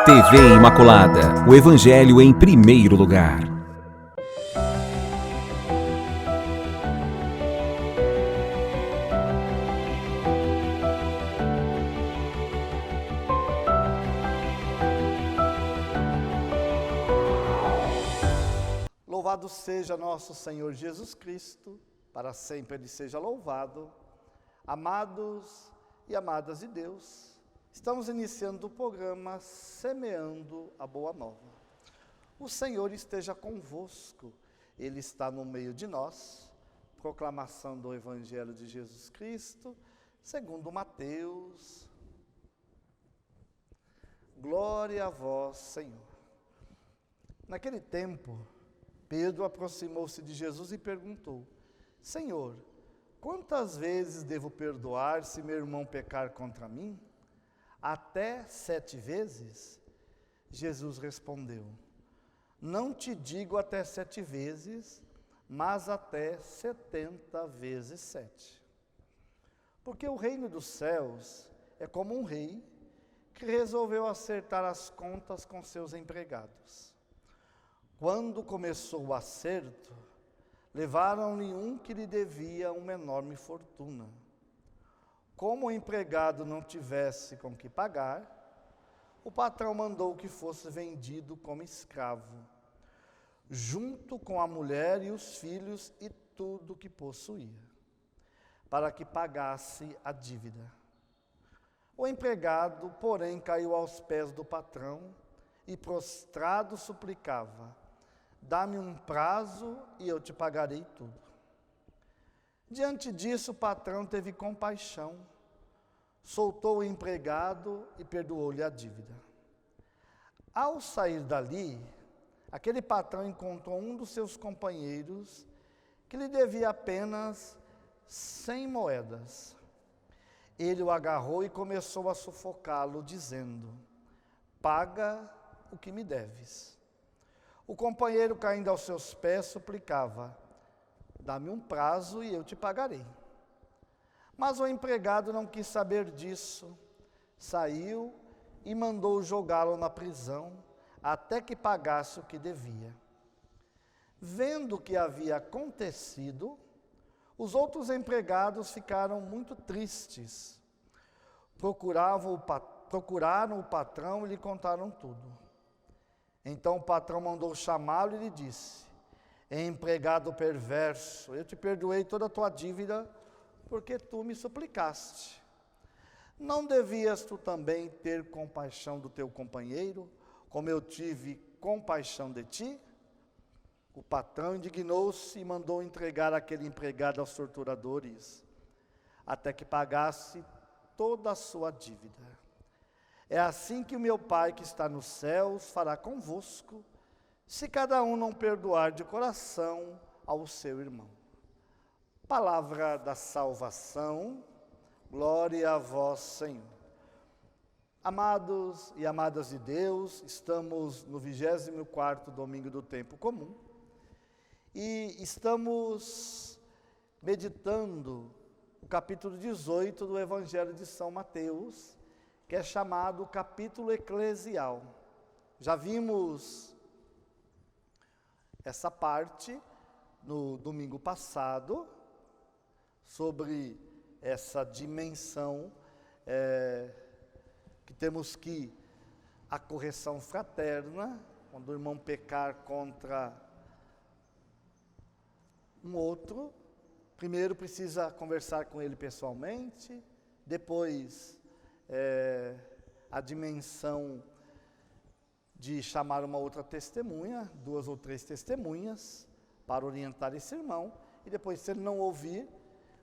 TV Imaculada, o Evangelho em primeiro lugar. Louvado seja nosso Senhor Jesus Cristo, para sempre Ele seja louvado. Amados e amadas de Deus, estamos iniciando o programa Semeando a Boa Nova. O Senhor esteja convosco, Ele está no meio de nós. Proclamação do Evangelho de Jesus Cristo, segundo Mateus. Glória a vós, Senhor. Naquele tempo, Pedro aproximou-se de Jesus e perguntou: Senhor, quantas vezes devo perdoar se meu irmão pecar contra mim? Até 7 vezes? Jesus respondeu: Não te digo até 7 vezes, mas até 70 vezes 7. Porque o reino dos céus é como um rei que resolveu acertar as contas com seus empregados. Quando começou o acerto, levaram-lhe um que lhe devia uma enorme fortuna. Como o empregado não tivesse com que pagar, o patrão mandou que fosse vendido como escravo, junto com a mulher e os filhos e tudo que possuía, para que pagasse a dívida. O empregado, porém, caiu aos pés do patrão e, prostrado, suplicava: Dá-me um prazo e eu te pagarei tudo. Diante disso, o patrão teve compaixão, soltou o empregado e perdoou-lhe a dívida. Ao sair dali, aquele patrão encontrou um dos seus companheiros que lhe devia apenas 100 moedas. Ele o agarrou e começou a sufocá-lo, dizendo: Paga o que me deves. O companheiro, caindo aos seus pés, suplicava: Dá-me um prazo e eu te pagarei. Mas o empregado não quis saber disso, saiu e mandou jogá-lo na prisão, até que pagasse o que devia. Vendo o que havia acontecido, os outros empregados ficaram muito tristes. Procuraram o patrão e lhe contaram tudo. Então o patrão mandou chamá-lo e lhe disse: Empregado perverso, eu te perdoei toda a tua dívida, porque tu me suplicaste. Não devias tu também ter compaixão do teu companheiro, como eu tive compaixão de ti? O patrão indignou-se e mandou entregar aquele empregado aos torturadores, até que pagasse toda a sua dívida. É assim que o meu Pai que está nos céus fará convosco, se cada um não perdoar de coração ao seu irmão. Palavra da salvação, glória a vós, Senhor. Amados e amadas de Deus, estamos no 24º domingo do tempo comum e estamos meditando o capítulo 18 do Evangelho de São Mateus, que é chamado capítulo eclesial. Já vimos essa parte no domingo passado, sobre essa dimensão que temos que a correção fraterna, quando o irmão pecar contra um outro, primeiro precisa conversar com ele pessoalmente, depois a dimensão de chamar uma outra testemunha, 2 ou 3 testemunhas, para orientar esse irmão, e depois, se ele não ouvir,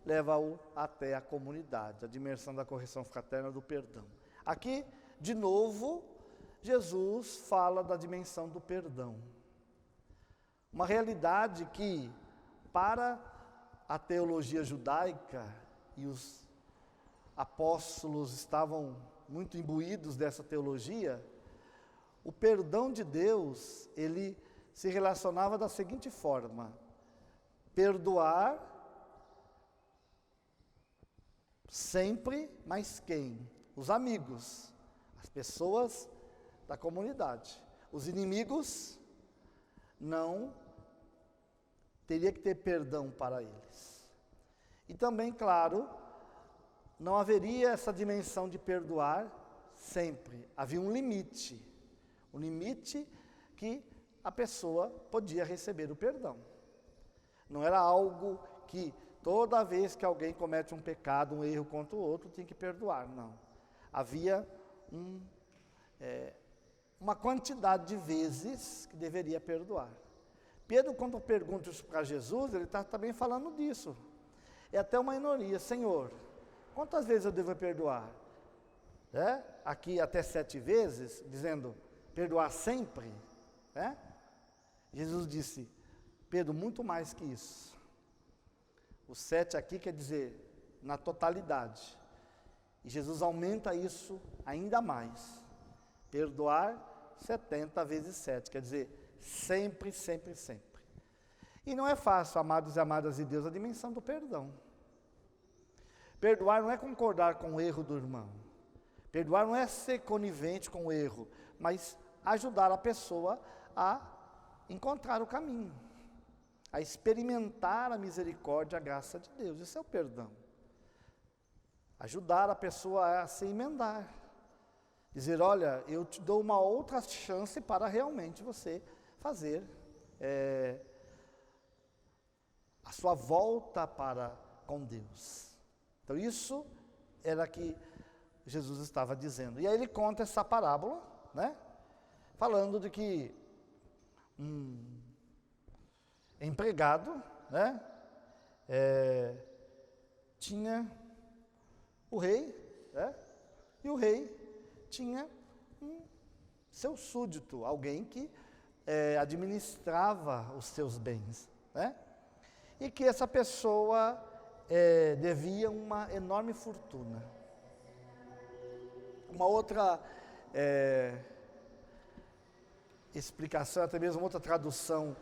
leva-o até a comunidade, a dimensão da correção fraterna do perdão. Aqui, de novo, Jesus fala da dimensão do perdão. Uma realidade que, para a teologia judaica, e os apóstolos estavam muito imbuídos dessa teologia, o perdão de Deus, ele se relacionava da seguinte forma: perdoar sempre, mas quem? Os amigos, as pessoas da comunidade. Os inimigos não teria que ter perdão para eles. E também, claro, não haveria essa dimensão de perdoar sempre. Havia um limite que a pessoa podia receber o perdão. Não era algo que toda vez que alguém comete um pecado, um erro contra o outro, tinha que perdoar, não. Havia uma quantidade de vezes que deveria perdoar. Pedro, quando pergunta isso para Jesus, ele está também falando disso. É até uma ironia: Senhor, quantas vezes eu devo perdoar? Aqui até 7 vezes, dizendo, perdoar sempre. Jesus disse, Pedro, muito mais que isso. O 7 aqui quer dizer, na totalidade. E Jesus aumenta isso ainda mais. Perdoar 70 vezes 7, quer dizer, sempre, sempre, sempre. E não é fácil, amados e amadas de Deus, a dimensão do perdão. Perdoar não é concordar com o erro do irmão. Perdoar não é ser conivente com o erro, mas ajudar a pessoa a encontrar o caminho, a experimentar a misericórdia, a graça de Deus. Isso é o perdão. Ajudar a pessoa a se emendar. Dizer, olha, eu te dou uma outra chance para realmente você fazer a sua volta para com Deus. Então isso era que Jesus estava dizendo. E aí ele conta essa parábola, falando de que um empregado, tinha o rei, e o rei tinha seu súdito, alguém que administrava os seus bens, e que essa pessoa devia uma enorme fortuna. Uma outra explicação, até mesmo outra tradução,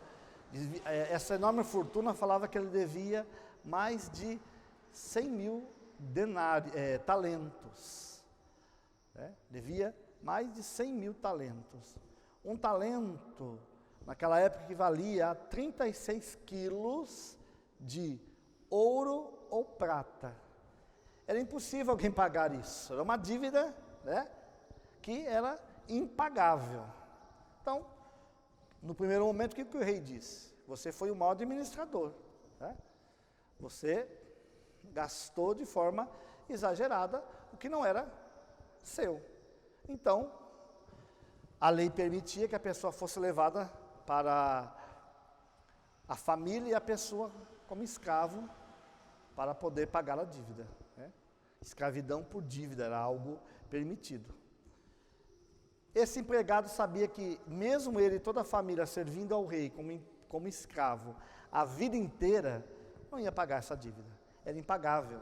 essa enorme fortuna falava que ele devia mais de 100 mil talentos. Devia mais de 100 mil talentos. Um talento, naquela época, equivalia a 36 quilos de ouro ou prata. Era impossível alguém pagar isso. Era uma dívida, que era impagável. Então, no primeiro momento, o que o rei disse? Você foi um mau administrador. Você gastou de forma exagerada o que não era seu. Então, a lei permitia que a pessoa fosse levada para a família e a pessoa como escravo para poder pagar a dívida. Escravidão por dívida era algo permitido. Esse empregado sabia que, mesmo ele e toda a família servindo ao rei como escravo a vida inteira, não ia pagar essa dívida. Era impagável.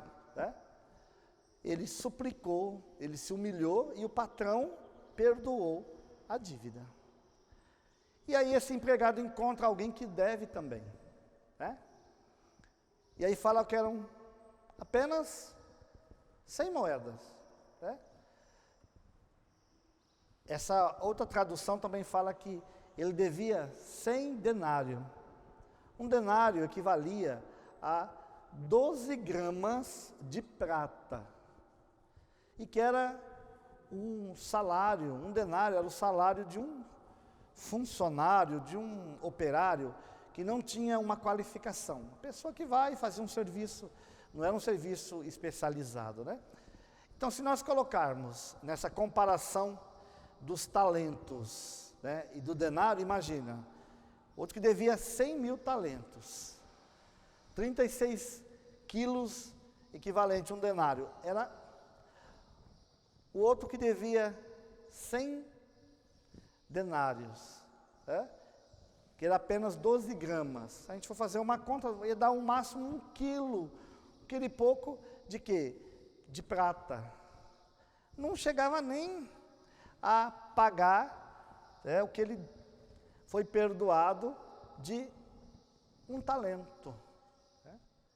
Ele suplicou, ele se humilhou e o patrão perdoou a dívida. E aí esse empregado encontra alguém que deve também. E aí fala que eram apenas 100 moedas. Essa outra tradução também fala que ele devia 100 denários. Um denário equivalia a 12 gramas de prata. E que era um salário, um denário era o salário de um funcionário, de um operário que não tinha uma qualificação. Uma pessoa que vai fazer um serviço, não era um serviço especializado, Então, se nós colocarmos nessa comparação dos talentos, e do denário, imagina, outro que devia 100 mil talentos, 36 quilos equivalente a um denário, era o outro que devia 100 denários, que era apenas 12 gramas. Se a gente for fazer uma conta, ia dar um máximo 1 quilo, e pouco de quê? De prata. Não chegava nem a pagar o que ele foi perdoado de um talento.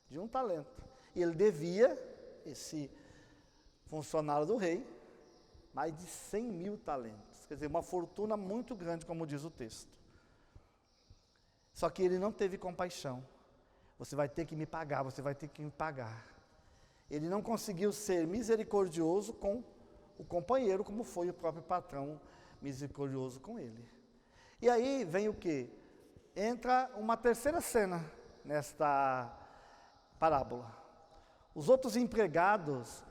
De um talento. E ele devia, esse funcionário do rei, mais de 100.000 talentos. Quer dizer, uma fortuna muito grande, como diz o texto. Só que ele não teve compaixão. Você vai ter que me pagar, você vai ter que me pagar. Ele não conseguiu ser misericordioso com o companheiro, como foi o próprio patrão misericordioso com ele. E aí vem o quê? Entra uma terceira cena nesta parábola. Os outros empregados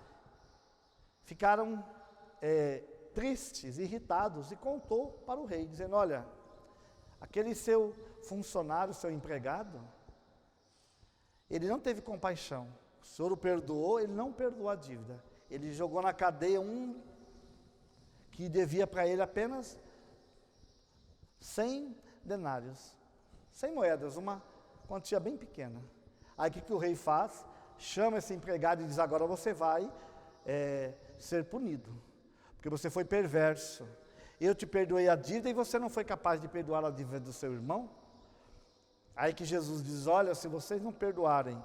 ficaram tristes, irritados, e contou para o rei, dizendo: olha, aquele seu funcionário, seu empregado, ele não teve compaixão. O senhor o perdoou, ele não perdoou a dívida. Ele jogou na cadeia um que devia para ele apenas 100 denários, 100 moedas, uma quantia bem pequena. Aí o que o rei faz? Chama esse empregado e diz: agora você vai ser punido, porque você foi perverso. Eu te perdoei a dívida e você não foi capaz de perdoar a dívida do seu irmão? Aí que Jesus diz: olha, se vocês não perdoarem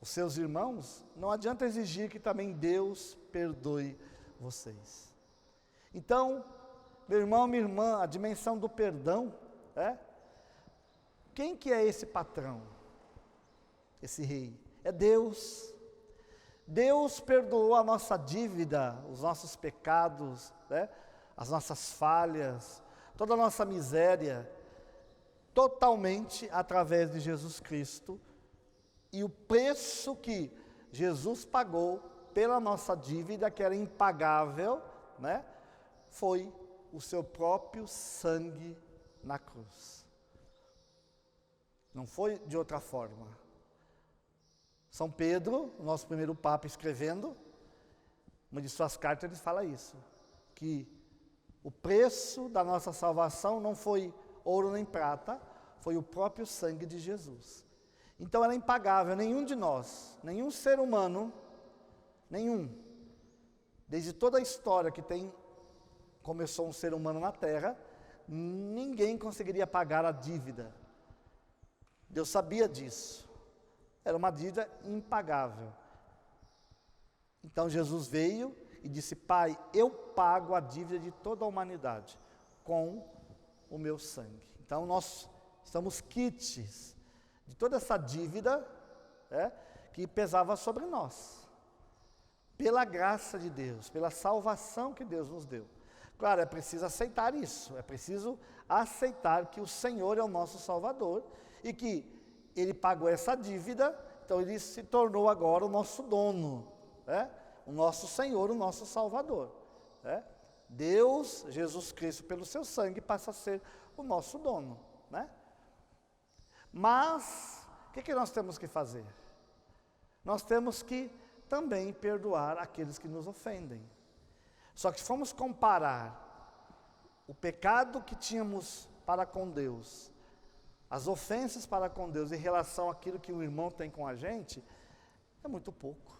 os seus irmãos, não adianta exigir que também Deus perdoe vocês. Então, meu irmão, minha irmã, a dimensão do perdão, quem que é esse patrão? Esse rei? É Deus. Deus perdoou a nossa dívida, os nossos pecados, as nossas falhas, toda a nossa miséria, totalmente através de Jesus Cristo. E o preço que Jesus pagou pela nossa dívida, que era impagável, foi o seu próprio sangue na cruz. Não foi de outra forma. São Pedro, o nosso primeiro Papa, escrevendo uma de suas cartas, ele fala isso, que o preço da nossa salvação não foi ouro nem prata, foi o próprio sangue de Jesus. Então era impagável. Nenhum de nós, nenhum ser humano, desde toda a história que começou um ser humano na Terra, ninguém conseguiria pagar a dívida. Deus sabia disso. Era uma dívida impagável. Então Jesus veio e disse: Pai, eu pago a dívida de toda a humanidade com o meu sangue. Então nós estamos quites de toda essa dívida que pesava sobre nós, pela graça de Deus, pela salvação que Deus nos deu. Claro, é preciso aceitar isso, é preciso aceitar que o Senhor é o nosso Salvador e que Ele pagou essa dívida, então Ele se tornou agora o nosso dono, o nosso Senhor, o nosso Salvador. Deus, Jesus Cristo, pelo seu sangue, passa a ser o nosso dono. Mas, o que nós temos que fazer? Nós temos que também perdoar aqueles que nos ofendem. Só que se formos comparar o pecado que tínhamos para com Deus, as ofensas para com Deus em relação àquilo que o irmão tem com a gente, é muito pouco.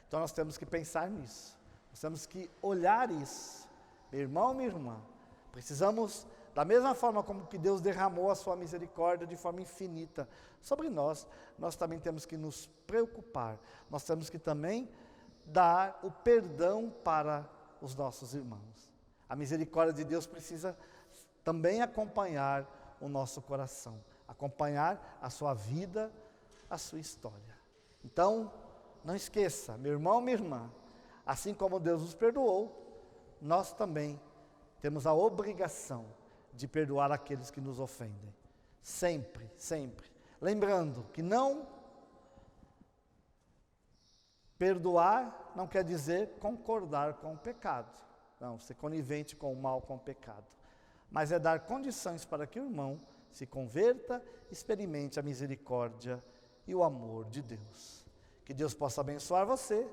Então nós temos que pensar nisso, nós temos que olhar isso. Meu irmão, minha irmã, precisamos, da mesma forma como que Deus derramou a sua misericórdia de forma infinita sobre nós, nós também temos que nos preocupar, nós temos que também dar o perdão para os nossos irmãos. A misericórdia de Deus precisa também acompanhar o nosso coração, acompanhar a sua vida, a sua história. Então, não esqueça, meu irmão, minha irmã, assim como Deus nos perdoou, nós também temos a obrigação de perdoar aqueles que nos ofendem. Sempre, sempre. Lembrando que perdoar não quer dizer concordar com o pecado. Não, ser conivente com o mal, com o pecado. Mas é dar condições para que o irmão se converta, experimente a misericórdia e o amor de Deus. Que Deus possa abençoar você,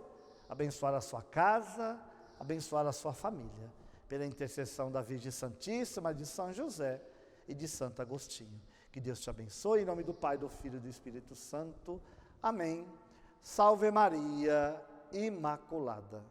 abençoar a sua casa, abençoar a sua família, pela intercessão da Virgem Santíssima, de São José e de Santo Agostinho. Que Deus te abençoe, em nome do Pai, do Filho e do Espírito Santo. Amém. Salve Maria Imaculada.